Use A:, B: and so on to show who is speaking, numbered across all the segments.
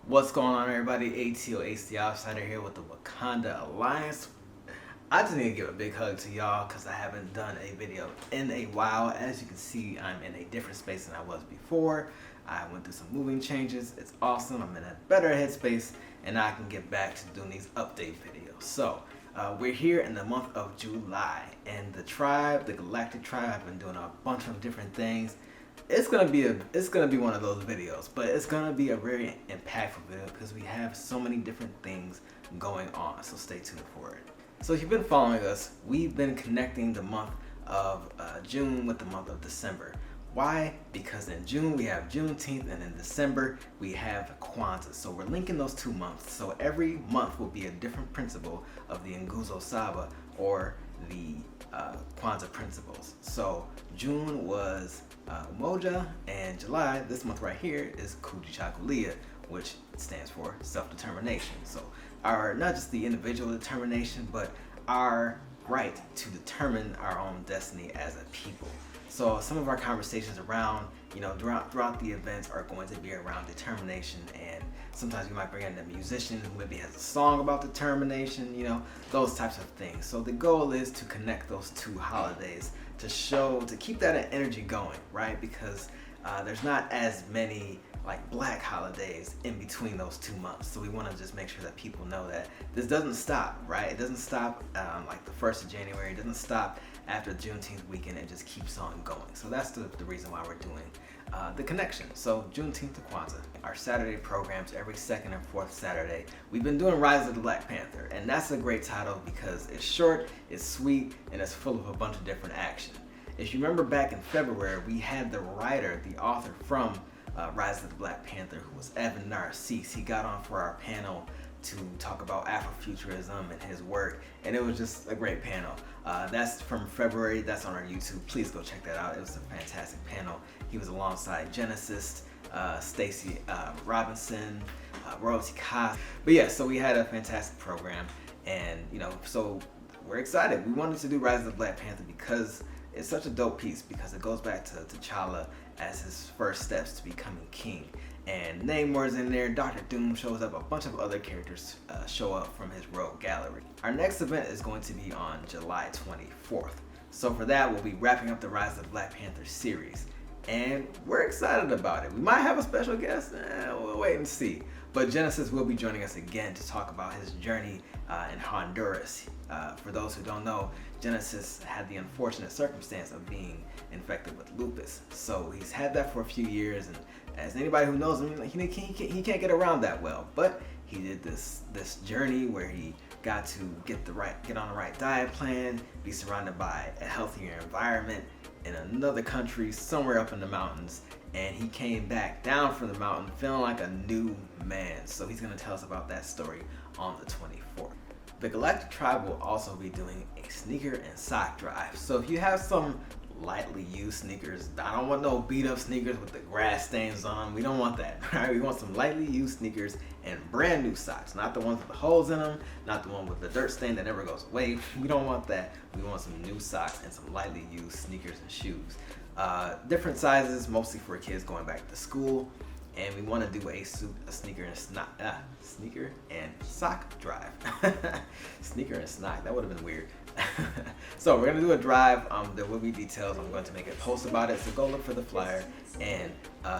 A: What's going on, everybody? ATO the Outsider here with the Wakanda Alliance. I just need to give a big hug to y'all because I haven't done a video in a while. As you can see, I'm in a different space than I was before. I went through some moving changes. It's awesome. I'm in a better headspace and now I can get back to doing these update videos. So, we're here in the month of July, and the tribe, the Galactic Tribe, have been doing a bunch of different things. It's gonna be one of those videos, but it's gonna be a very impactful video because we have so many different things going on. So stay tuned for it. So if you've been following us, we've been connecting the month of June with the month of December. Why? Because in June we have Juneteenth, and in December we have Kwanzaa. So we're linking those 2 months. So every month will be a different principle of the Nguzo Saba, or the Kwanzaa principles. So June was Umoja, and July, this month right here, is Kujichagulia, which stands for self-determination. So our, not just the individual determination, but our right to determine our own destiny as a people. So some of our conversations around, throughout the events are going to be around determination, and sometimes we might bring in a musician who maybe has a song about determination, those types of things. So the goal is to connect those two holidays to keep that energy going, right? Because there's not as many like black holidays in between those 2 months. So we want to just make sure that people know that this doesn't stop, right? It doesn't stop like the 1st of January. It doesn't stop after Juneteenth weekend. It just keeps on going. So that's the reason why we're doing the connection. So Juneteenth to Kwanzaa, our Saturday programs every 2nd and 4th Saturday. We've been doing Rise of the Black Panther, and that's a great title because it's short, it's sweet, and it's full of a bunch of different action. If you remember back in February, we had the writer, the author from Rise of the Black Panther, who was Evan Narcisse. He got on for our panel to talk about Afrofuturism and his work, and it was just a great panel. That's from February. That's on our YouTube. Please go check that out. It was a fantastic panel. He was alongside Genesis, Stacey Robinson, Royalty Cost. But yeah, so we had a fantastic program, and so we're excited. We wanted to do Rise of the Black Panther because it's such a dope piece, because it goes back to T'Challa as his first steps to becoming king. And Namor's in there, Dr. Doom shows up, a bunch of other characters show up from his rogue gallery. Our next event is going to be on July 24th. So for that, we'll be wrapping up the Rise of the Black Panther series. And we're excited about it. We might have a special guest, we'll wait and see. But Genesis will be joining us again to talk about his journey in Honduras. For those who don't know, Genesis had the unfortunate circumstance of being infected with lupus. So he's had that for a few years, and as anybody who knows him, he can't get around that well. But he did this journey where he got to get on the right diet plan, be surrounded by a healthier environment in another country somewhere up in the mountains, and he came back down from the mountain feeling like a new man. So he's going to tell us about that story on the 24th. The Galactic Tribe will also be doing a sneaker and sock drive. So if you have some lightly used sneakers, I don't want no beat up sneakers with the grass stains on them. We don't want that, right? We want some lightly used sneakers and brand new socks. Not the ones with the holes in them, not the one with the dirt stain that never goes away. We don't want that. We want some new socks and some lightly used sneakers and shoes. Different sizes, mostly for kids going back to school. And we want to do a sneaker and sock drive. Sneaker and sock, that would have been weird. So we're going to do a drive. There will be details. I'm going to make a post about it. So go look for the flyer and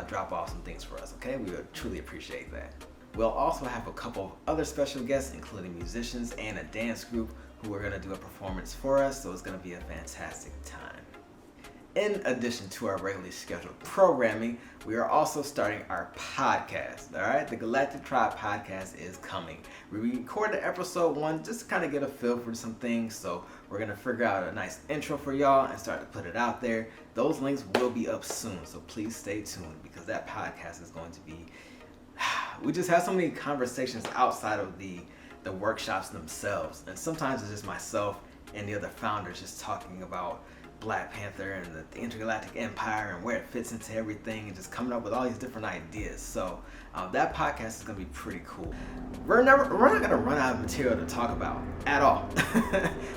A: drop off some things for us, okay? We would truly appreciate that. We'll also have a couple of other special guests, including musicians and a dance group who are going to do a performance for us. So it's going to be a fantastic time. In addition to our regularly scheduled programming, we are also starting our podcast, all right? The Galactic Tribe podcast is coming. We recorded episode 1 just to kind of get a feel for some things, so we're going to figure out a nice intro for y'all and start to put it out there. Those links will be up soon, so please stay tuned, because that podcast is going to be... We just have so many conversations outside of the workshops themselves, and sometimes it's just myself and the other founders just talking about Black Panther and the intergalactic empire and where it fits into everything, and just coming up with all these different ideas. So that podcast is going to be pretty cool. We're not going to run out of material to talk about at all.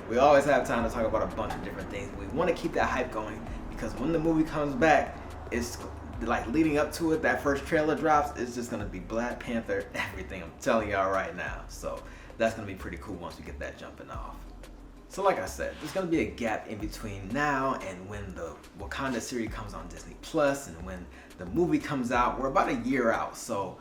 A: We always have time to talk about a bunch of different things. We want to keep that hype going, because when the movie comes back, like leading up to it, that first trailer drops, it's just gonna be Black Panther everything. I'm telling y'all right now. So that's gonna be pretty cool once we get that jumping off. So like I said, there's gonna be a gap in between now and when the Wakanda series comes on Disney Plus and when the movie comes out. We're about a year out, so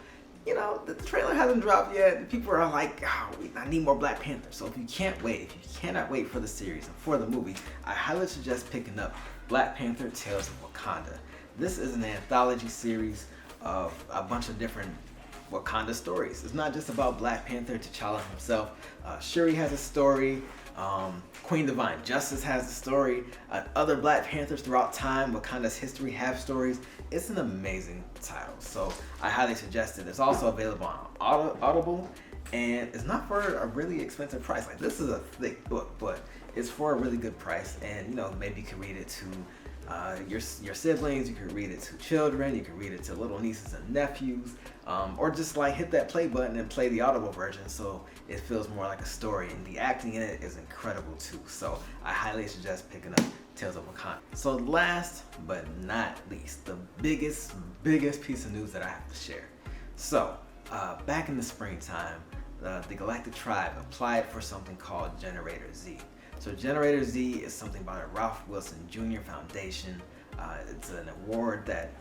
A: you know the trailer hasn't dropped yet. People are like, oh, I need more Black Panther. So if you cannot wait for the series and for the movie, I highly suggest picking up Black Panther: Tales of Wakanda. This is an anthology series of a bunch of different Wakanda stories. It's not just about Black Panther, T'Challa himself. Shuri has a story. Queen Divine Justice has a story. Other Black Panthers throughout time, Wakanda's history, have stories. It's an amazing title, so I highly suggest it. It's also available on Audible, and it's not for a really expensive price. Like, this is a thick book, but it's for a really good price. And you know, maybe you can read it to your siblings, you can read it to children, you can read it to little nieces and nephews, or just like hit that play button and play the Audible version so it feels more like a story. And the acting in it is incredible too. So I highly suggest picking up Tales of Wakanda. So last but not least, the biggest piece of news that I have to share. So back in the springtime, the Galactic Tribe applied for something called Generator Z. So Generator Z is something by the Ralph Wilson Jr. Foundation. It's an award that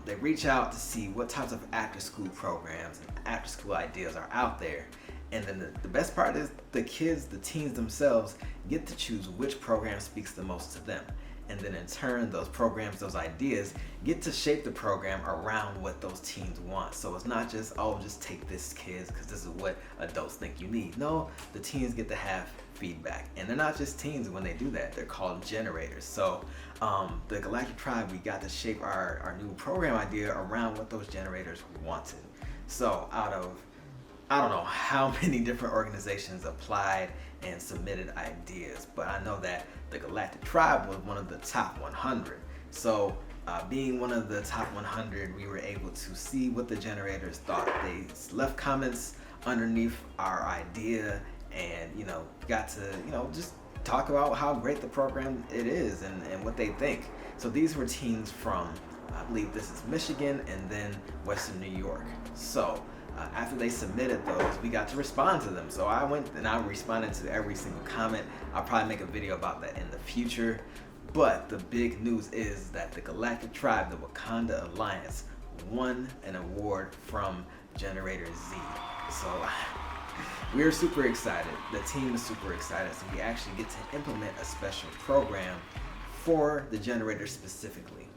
A: they reach out to see what types of after-school programs and after-school ideas are out there. And then the best part is the teens themselves get to choose which program speaks the most to them. And then in turn, those programs, those ideas, get to shape the program around what those teens want. So it's not just, oh, just take this, kids, because this is what adults think you need. No, the teens get to have feedback. And they're not just teens when they do that. They're called generators. So the Galactic Tribe, we got to shape our new program idea around what those generators wanted. So out of, I don't know how many different organizations applied and submitted ideas, but I know that the Galactic Tribe was one of the top 100. So being one of the top 100, we were able to see what the generators thought. They left comments underneath our idea and, you know, got to, you know, just talk about how great the program it is and what they think. So these were teens from, I believe this is Michigan and then Western New York. So after they submitted those, we got to respond to them. So I went and I responded to every single comment. I'll probably make a video about that in the future. But the big news is that the Galactic Tribe, the Wakanda Alliance, won an award from Generator Z. So we're super excited. The team is super excited. So we actually get to implement a special program for the generators specifically.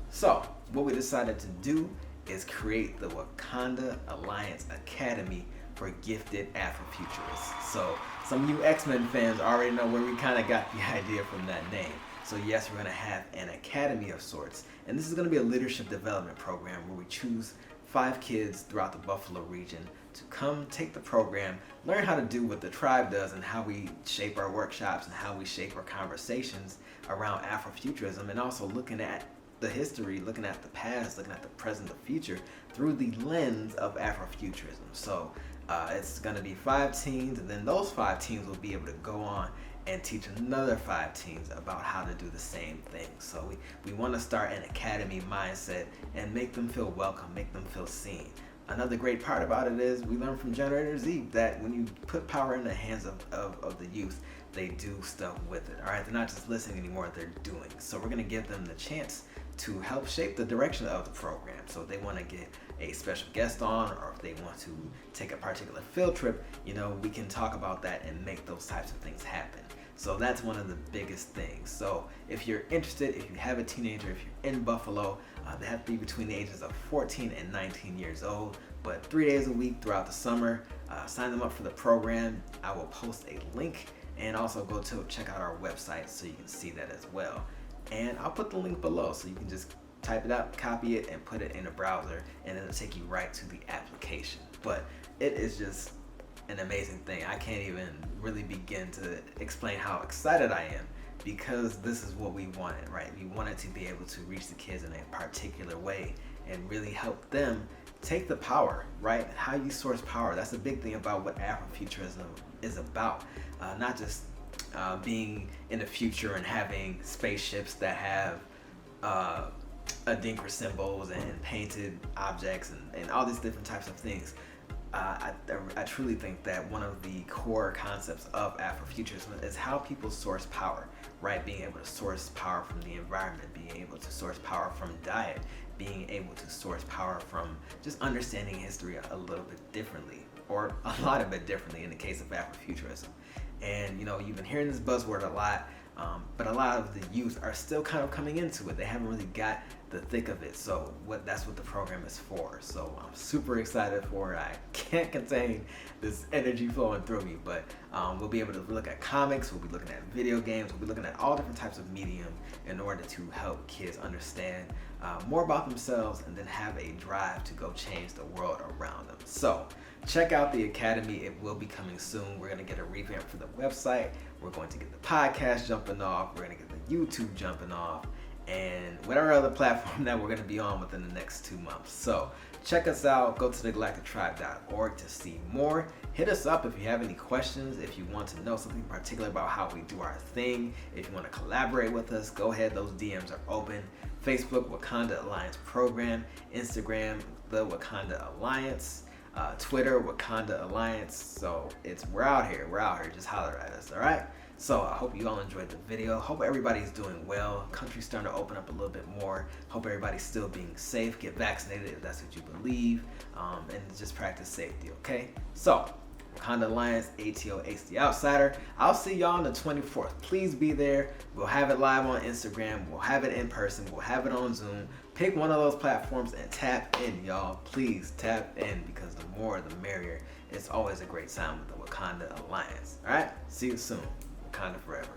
A: So what we decided to do is create the Wakanda Alliance Academy for gifted Afrofuturists. So some of you X-Men fans already know where we kind of got the idea from that name. So yes, we're going to have an academy of sorts, and this is going to be a leadership development program where we choose 5 kids throughout the Buffalo region to come take the program, learn how to do what the tribe does and how we shape our workshops and how we shape our conversations around Afrofuturism, and also looking at the history, looking at the past, looking at the present, the future through the lens of Afrofuturism. So it's going to be 5 teens, and then those 5 teens will be able to go on and teach another 5 teens about how to do the same thing. So we want to start an academy mindset and make them feel welcome, make them feel seen. Another great part about it is we learned from Generator Z that when you put power in the hands of the youth, they do stuff with it. All right, they're not just listening anymore, they're doing. So we're going to give them the chance to help shape the direction of the program. So if they want to get a special guest on, or if they want to take a particular field trip, you know, we can talk about that and make those types of things happen. So that's one of the biggest things. So if you're interested, if you have a teenager, if you're in Buffalo, they have to be between the ages of 14 and 19 years old, but 3 days a week throughout the summer. Sign them up for the program. I will post a link, and also go to check out our website so you can see that as well. And I'll put the link below so you can just type it out, copy it, and put it in a browser, and it'll take you right to the application. But it is just an amazing thing. I can't even really begin to explain how excited I am, because this is what we wanted, right? We wanted to be able to reach the kids in a particular way and really help them take the power, right? How you source power. That's the big thing about what Afrofuturism is about. Not just being in the future and having spaceships that have Adinkra symbols and painted objects and all these different types of things. I truly think that one of the core concepts of Afrofuturism is how people source power, right? Being able to source power from the environment, being able to source power from diet, being able to source power from just understanding history a little bit differently, or a lot of it differently in the case of Afrofuturism. And you know, you've been hearing this buzzword a lot, but a lot of the youth are still kind of coming into it. They haven't really got the thick of it. So that's what the program is for. So I'm super excited for it. I can't contain this energy flowing through me, but we'll be able to look at comics, we'll be looking at video games, we'll be looking at all different types of medium in order to help kids understand more about themselves and then have a drive to go change the world around them. So check out the Academy. It will be coming soon. We're going to get a revamp for the website. We're going to get the podcast jumping off. We're going to get the YouTube jumping off, and whatever other platform that we're going to be on within the next 2 months. So check us out. Go to thegalactictribe.org to see more. Hit us up if you have any questions, if you want to know something particular about how we do our thing, if you want to collaborate with us, go ahead. Those DMs are open. Facebook, Wakanda Alliance Program. Instagram, the Wakanda Alliance. Twitter, Wakanda Alliance. So we're out here. Just holler at us. All right. So I hope you all enjoyed the video. Hope everybody's doing well. Country's starting to open up a little bit more. Hope everybody's still being safe. Get vaccinated if that's what you believe, and just practice safety. Okay. So Wakanda Alliance, ATO Ace the Outsider. I'll see y'all on the 24th. Please be there. We'll have it live on Instagram. We'll have it in person. We'll have it on Zoom. Pick one of those platforms and tap in, y'all. Please tap in, because the more the merrier. It's always a great time with the Wakanda Alliance. All right? See you soon. Wakanda forever.